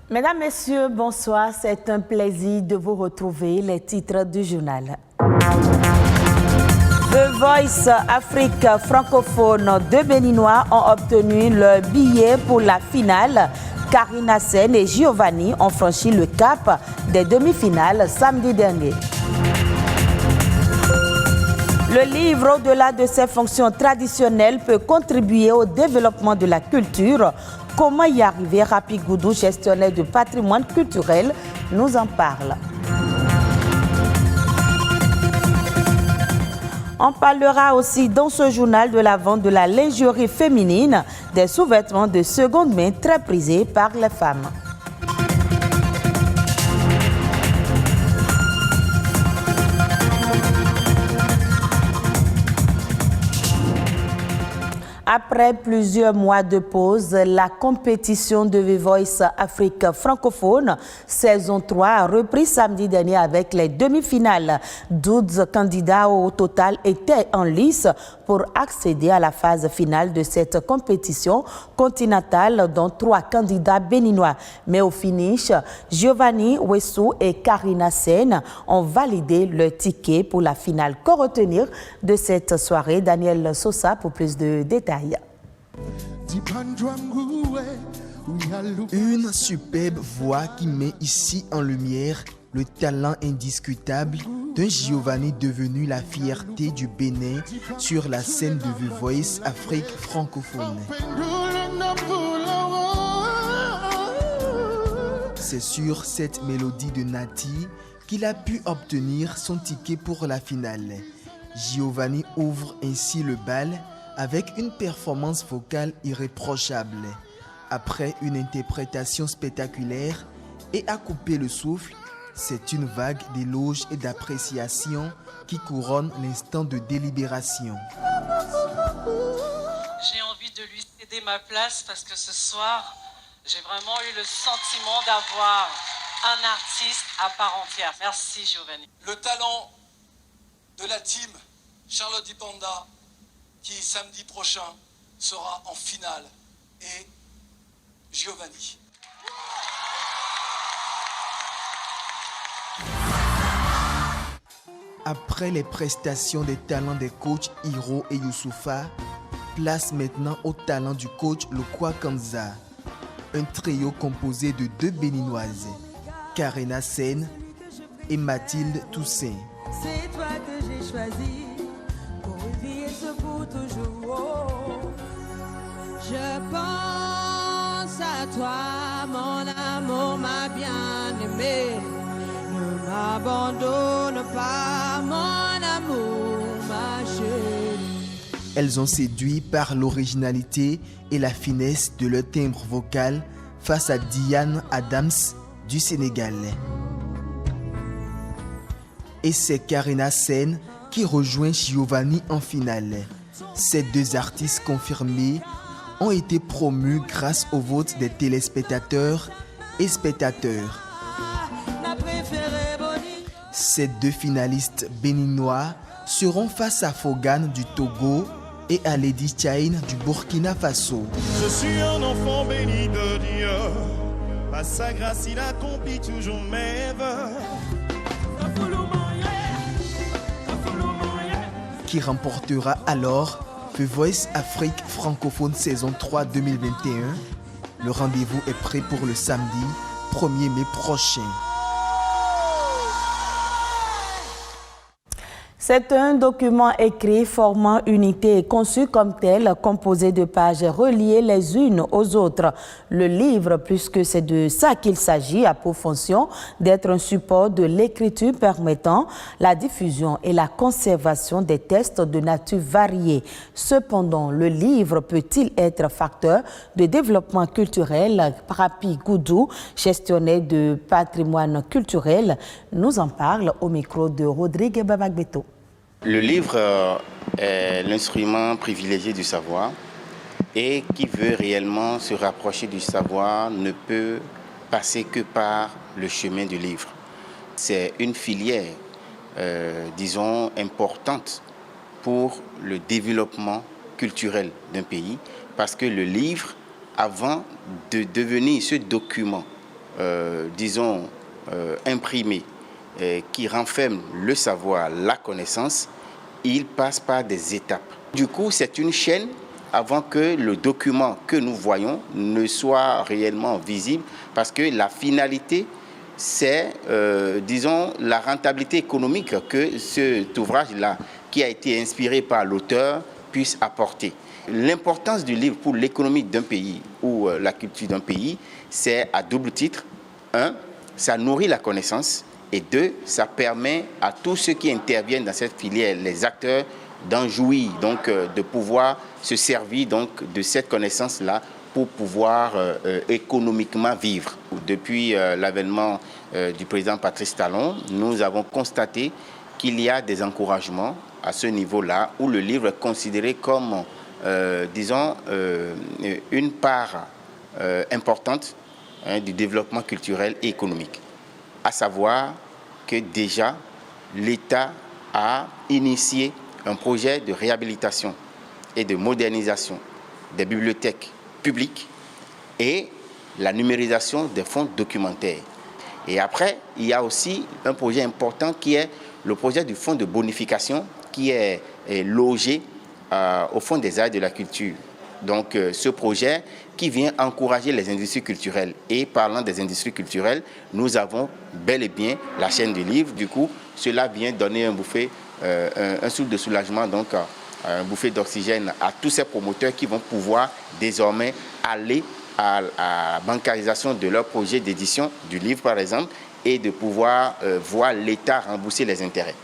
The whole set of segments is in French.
Mesdames, Messieurs, bonsoir. C'est un plaisir de vous retrouver. Les titres du journal. The Voice Afrique francophone, deux Béninois ont obtenu leur billet pour la finale. Karina Sen et Giovanni ont franchi le cap des demi-finales samedi dernier. Le livre, au-delà de ses fonctions traditionnelles, peut contribuer au développement de la culture. Comment y arriver? Rapi Goudou, gestionnaire du patrimoine culturel, nous en parle. On parlera aussi dans ce journal de la vente de la lingerie féminine, des sous-vêtements de seconde main très prisés par les femmes. Après plusieurs mois de pause, la compétition de The Voice Afrique francophone, saison 3, a repris samedi dernier avec les demi-finales. 12 candidats au total étaient en lice pour accéder à la phase finale de cette compétition continentale, dont 3 candidats béninois. Mais au finish, Giovanni Wessou et Karina Sen ont validé leur ticket pour la finale. Qu'en retenir de cette soirée? Daniel Sosa pour plus de détails. Une superbe voix qui met ici en lumière le talent indiscutable d'un Giovanni devenu la fierté du Bénin sur la scène de The Voice Afrique francophone. C'est sur cette mélodie de Nati qu'il a pu obtenir son ticket pour la finale. Giovanni ouvre ainsi le bal avec une performance vocale irréprochable. Après une interprétation spectaculaire et à couper le souffle, c'est une vague d'éloges et d'appréciation qui couronne l'instant de délibération. J'ai envie de lui céder ma place parce que ce soir, j'ai vraiment eu le sentiment d'avoir un artiste à part entière. Merci Giovanni. Le talent de la team Charlotte Dipanda qui samedi prochain sera en finale, et Giovanni. Après les prestations des talents des coachs Hiro et Youssoufa, place maintenant au talent du coach Lokwa Kanza. Un trio composé de 2 Béninoises, Karina Sen et Mathilde Toussaint. C'est toi que j'ai choisi. Pour toujours. Je pense à toi, mon amour, ma bien-aimée. Ne m'abandonne pas, mon amour, ma chérie. Elles ont séduit par l'originalité et la finesse de leur timbre vocal face à Diane Adams du Sénégal. Et c'est Karina Sen qui rejoint Giovanni en finale. Ces 2 artistes confirmés ont été promus grâce au vote des téléspectateurs et spectateurs. Ces 2 finalistes béninois seront face à Fogan du Togo et à Lady Chain du Burkina Faso. Je suis un enfant béni de Dieu, par sa grâce il accomplit toujours mes vœux. Qui remportera alors The Voice Afrique francophone saison 3 2021. Le rendez-vous est prêt pour le samedi 1er mai prochain. C'est un document écrit formant unité et conçu comme tel, composé de pages reliées les unes aux autres. Le livre, puisque c'est de ça qu'il s'agit, a pour fonction d'être un support de l'écriture permettant la diffusion et la conservation des textes de nature variée. Cependant, le livre peut-il être facteur de développement culturel? Rapi Goudou, gestionnaire de patrimoine culturel, nous en parle au micro de Rodrigue Babagbeto. Le livre est l'instrument privilégié du savoir, et qui veut réellement se rapprocher du savoir ne peut passer que par le chemin du livre. C'est une filière, disons, importante pour le développement culturel d'un pays, parce que le livre, avant de devenir ce document disons, imprimé, qui renferme le savoir, la connaissance, il passe par des étapes. Du coup, c'est une chaîne avant que le document que nous voyons ne soit réellement visible, parce que la finalité, c'est, disons, la rentabilité économique que cet ouvrage-là, qui a été inspiré par l'auteur, puisse apporter. L'importance du livre pour l'économie d'un pays ou la culture d'un pays, c'est à double titre. 1, ça nourrit la connaissance, et 2, ça permet à tous ceux qui interviennent dans cette filière, les acteurs, d'en jouir, donc de pouvoir se servir donc, de cette connaissance-là pour pouvoir économiquement vivre. Depuis l'avènement du président Patrice Talon, nous avons constaté qu'il y a des encouragements à ce niveau-là où le livre est considéré comme, disons, une part importante du développement culturel et économique. À savoir que déjà, l'État a initié un projet de réhabilitation et de modernisation des bibliothèques publiques et la numérisation des fonds documentaires. Et après, il y a aussi un projet important qui est le projet du fonds de bonification qui est logé au Fonds des arts et de la culture. Donc ce projet qui vient encourager les industries culturelles. Et parlant des industries culturelles, nous avons bel et bien la chaîne du livre. Du coup, cela vient donner un souffle de soulagement, donc un bouffée d'oxygène à tous ces promoteurs qui vont pouvoir désormais aller à la bancarisation de leur projet d'édition du livre, par exemple, et de pouvoir voir l'État rembourser les intérêts.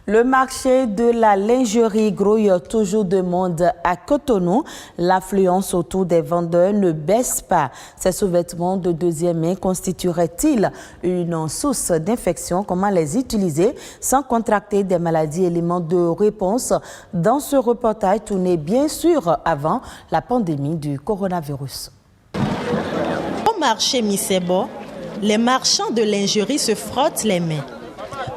Le marché de la lingerie grouille toujours de monde à Cotonou. L'affluence autour des vendeurs ne baisse pas. Ces sous-vêtements de deuxième main constitueraient-ils une source d'infection? Comment les utiliser sans contracter des maladies? Éléments de réponse dans ce reportage tourné bien sûr avant la pandémie du coronavirus. Au marché Misebo, les marchands de lingerie se frottent les mains.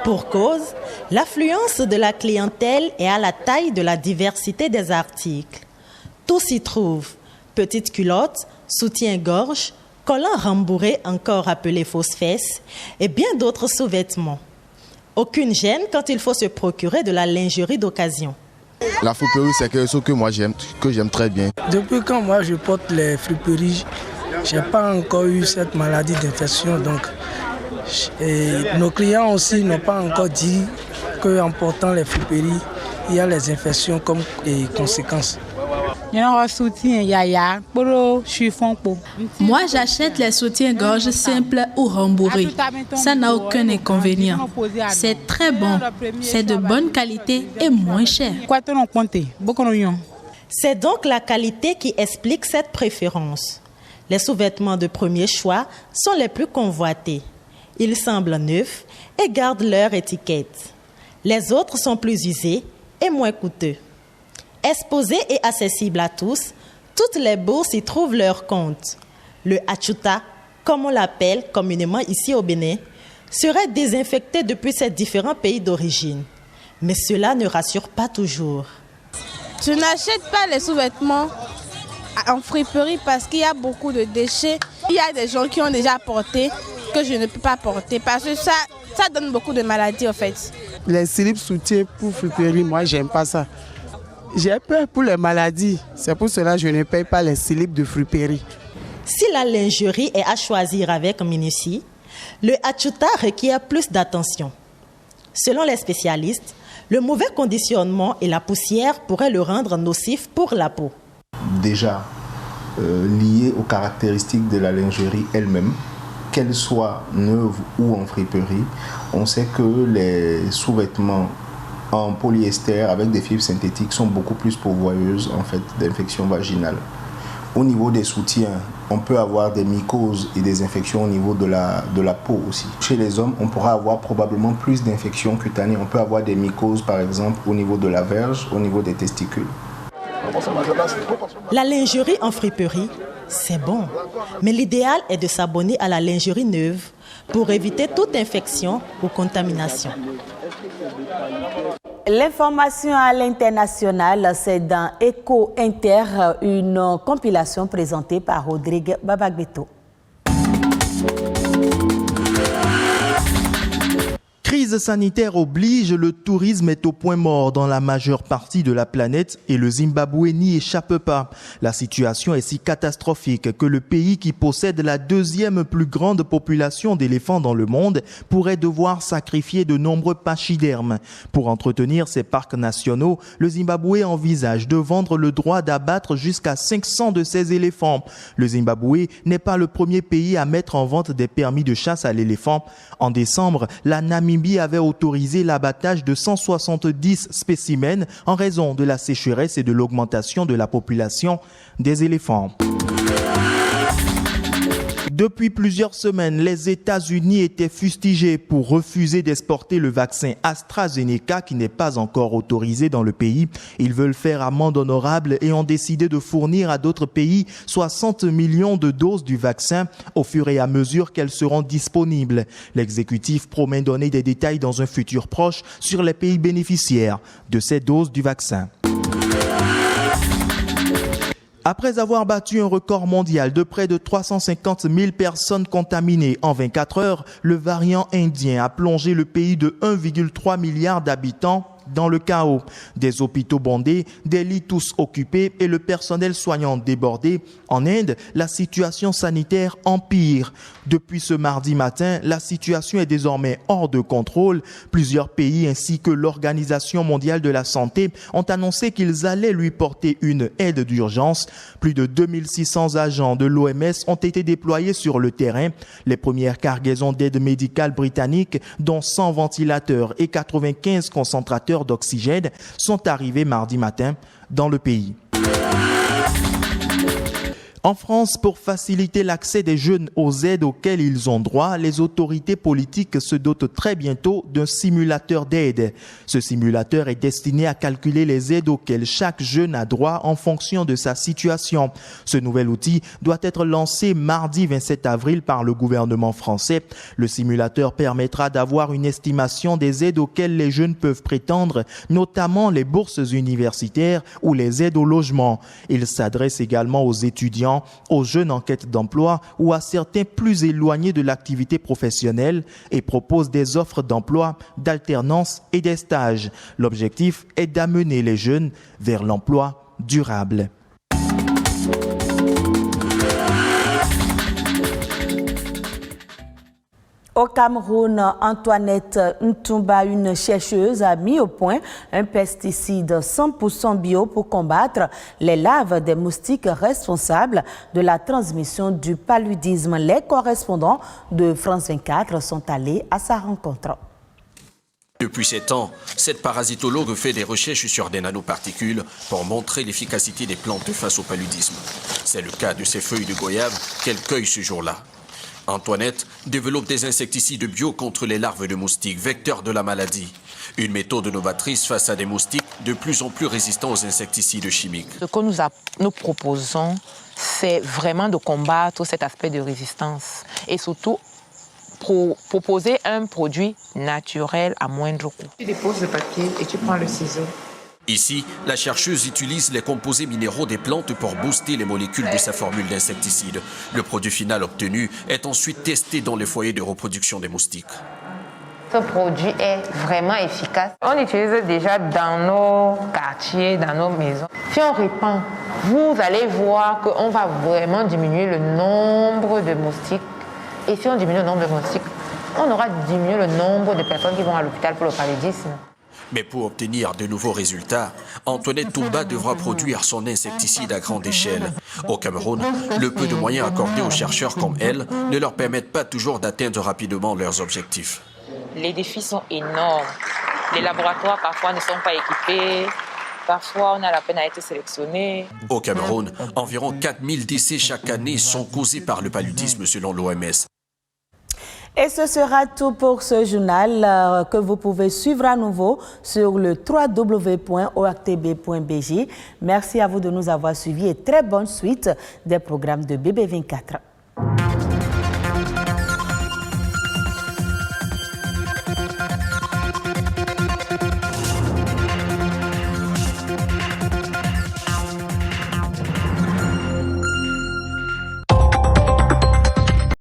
Pour cause, l'affluence de la clientèle est à la taille de la diversité des articles. Tout s'y trouve, petites culottes, soutien-gorge, collants rembourrés encore appelés fausses fesses et bien d'autres sous-vêtements. Aucune gêne quand il faut se procurer de la lingerie d'occasion. La friperie, c'est quelque chose que moi j'aime très bien. Depuis quand moi je porte les friperies, je n'ai pas encore eu cette maladie d'infection. Donc, et nos clients aussi n'ont pas encore dit qu'en portant les friperies, il y a les infections comme conséquences. Moi, j'achète les soutiens-gorge simples ou rembourrés. Ça n'a aucun inconvénient. C'est très bon. C'est de bonne qualité et moins cher. C'est donc la qualité qui explique cette préférence. Les sous-vêtements de premier choix sont les plus convoités. Ils semblent neufs et gardent leur étiquette. Les autres sont plus usés et moins coûteux. Exposés et accessibles à tous, toutes les bourses y trouvent leur compte. Le achuta, comme on l'appelle communément ici au Bénin, serait désinfecté depuis ces différents pays d'origine. Mais cela ne rassure pas toujours. Je n'achète pas les sous-vêtements en friperie parce qu'il y a beaucoup de déchets. Il y a des gens qui ont déjà porté que je ne peux pas porter parce que ça donne beaucoup de maladies en fait. Les slips soutiens pour friperie, moi j'aime pas ça. J'ai peur pour les maladies, c'est pour cela que je ne paye pas les slips de friperie. Si la lingerie est à choisir avec minutie, le achuta requiert plus d'attention. Selon les spécialistes, le mauvais conditionnement et la poussière pourraient le rendre nocif pour la peau. Déjà, lié aux caractéristiques de la lingerie elle-même, qu'elle soit neuve ou en friperie, on sait que les sous-vêtements en polyester avec des fibres synthétiques sont beaucoup plus pourvoyeuses en fait d'infections vaginales. Au niveau des soutiens, on peut avoir des mycoses et des infections au niveau de la peau aussi. Chez les hommes, on pourra avoir probablement plus d'infections cutanées. On peut avoir des mycoses par exemple au niveau de la verge, au niveau des testicules. La lingerie en friperie, c'est bon. Mais l'idéal est de s'abonner à la lingerie neuve pour éviter toute infection ou contamination. L'information à l'international, c'est dans Eco Inter, une compilation présentée par Rodrigue Babagbeto. Crise sanitaire oblige, le tourisme est au point mort dans la majeure partie de la planète et le Zimbabwe n'y échappe pas. La situation est si catastrophique que le pays qui possède la deuxième plus grande population d'éléphants dans le monde pourrait devoir sacrifier de nombreux pachydermes. Pour entretenir ses parcs nationaux, le Zimbabwe envisage de vendre le droit d'abattre jusqu'à 500 de ces éléphants. Le Zimbabwe n'est pas le premier pays à mettre en vente des permis de chasse à l'éléphant. En décembre, la Namibie avait autorisé l'abattage de 170 spécimens en raison de la sécheresse et de l'augmentation de la population des éléphants. Depuis plusieurs semaines, les États-Unis étaient fustigés pour refuser d'exporter le vaccin AstraZeneca qui n'est pas encore autorisé dans le pays. Ils veulent faire amende honorable et ont décidé de fournir à d'autres pays 60 millions de doses du vaccin au fur et à mesure qu'elles seront disponibles. L'exécutif promet donner des détails dans un futur proche sur les pays bénéficiaires de ces doses du vaccin. Après avoir battu un record mondial de près de 350 000 personnes contaminées en 24 heures, le variant indien a plongé le pays de 1,3 milliard d'habitants dans le chaos. Des hôpitaux bondés, des lits tous occupés et le personnel soignant débordé. En Inde, la situation sanitaire empire. Depuis ce mardi matin, la situation est désormais hors de contrôle. Plusieurs pays ainsi que l'Organisation mondiale de la santé ont annoncé qu'ils allaient lui porter une aide d'urgence. Plus de 2600 agents de l'OMS ont été déployés sur le terrain. Les premières cargaisons d'aide médicale britannique, dont 100 ventilateurs et 95 concentrateurs d'oxygène, sont arrivés mardi matin dans le pays. En France, pour faciliter l'accès des jeunes aux aides auxquelles ils ont droit, les autorités politiques se dotent très bientôt d'un simulateur d'aide. Ce simulateur est destiné à calculer les aides auxquelles chaque jeune a droit en fonction de sa situation. Ce nouvel outil doit être lancé mardi 27 avril par le gouvernement français. Le simulateur permettra d'avoir une estimation des aides auxquelles les jeunes peuvent prétendre, notamment les bourses universitaires ou les aides au logement. Il s'adresse également aux étudiants, aux jeunes en quête d'emploi ou à certains plus éloignés de l'activité professionnelle et propose des offres d'emploi, d'alternance et des stages. L'objectif est d'amener les jeunes vers l'emploi durable. Au Cameroun, Antoinette Ntumba, une chercheuse, a mis au point un pesticide 100% bio pour combattre les larves des moustiques responsables de la transmission du paludisme. Les correspondants de France 24 sont allés à sa rencontre. Depuis 7 ans, cette parasitologue fait des recherches sur des nanoparticules pour montrer l'efficacité des plantes face au paludisme. C'est le cas de ces feuilles de goyave qu'elle cueille ce jour-là. Antoinette développe des insecticides bio contre les larves de moustiques, vecteurs de la maladie. Une méthode novatrice face à des moustiques de plus en plus résistants aux insecticides chimiques. Ce que nous proposons, c'est vraiment de combattre cet aspect de résistance et surtout proposer un produit naturel à moindre coût. Tu déposes le papier et tu prends le ciseau. Ici, la chercheuse utilise les composés minéraux des plantes pour booster les molécules de sa formule d'insecticide. Le produit final obtenu est ensuite testé dans les foyers de reproduction des moustiques. Ce produit est vraiment efficace. On utilise déjà dans nos quartiers, dans nos maisons. Si on répand, vous allez voir qu'on va vraiment diminuer le nombre de moustiques. Et si on diminue le nombre de moustiques, on aura diminué le nombre de personnes qui vont à l'hôpital pour le paludisme. Mais pour obtenir de nouveaux résultats, Antoinette Ntumba devra produire son insecticide à grande échelle. Au Cameroun, le peu de moyens accordés aux chercheurs comme elle ne leur permettent pas toujours d'atteindre rapidement leurs objectifs. Les défis sont énormes. Les laboratoires parfois ne sont pas équipés. Parfois, on a la peine à être sélectionné. Au Cameroun, environ 4000 décès chaque année sont causés par le paludisme selon l'OMS. Et ce sera tout pour ce journal que vous pouvez suivre à nouveau sur le www.oactb.bg. Merci à vous de nous avoir suivis et très bonne suite des programmes de BB24.